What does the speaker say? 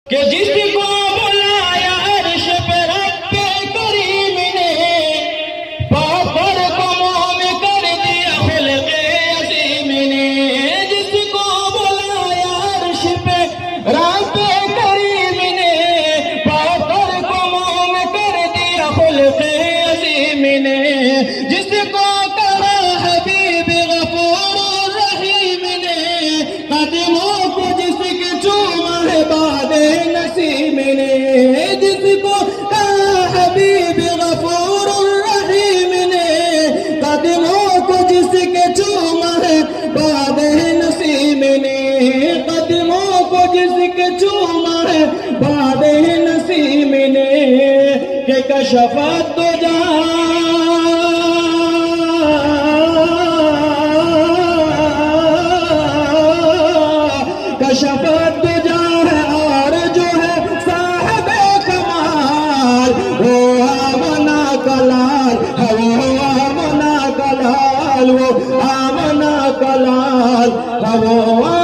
کہ جس کو بلایا عرش پہ رب کریم نے پاپر کو موم کر دیا خلق عظیم نے جس کو بلایا عرش پہ رب کریم نے پاپر کو موم کر دیا خلق عظیم نے جس کو کہا حبیب غفور رحیم نے قدموں کو جس کے چوما ہے باد نسیم نے جس کو کہا حبیب غفور الرحیم نے قدموں کو جس کے چوما ہے باد نسیم نے قدموں کو جس کے چوما ہے باد نسیم نے کہ کشفت تو کشفت تجا ہے اور جو ہے صاحب کمال وہ آمنا کلال ہے وہ آمنا کلال وہ آمنا کلال ہے وہ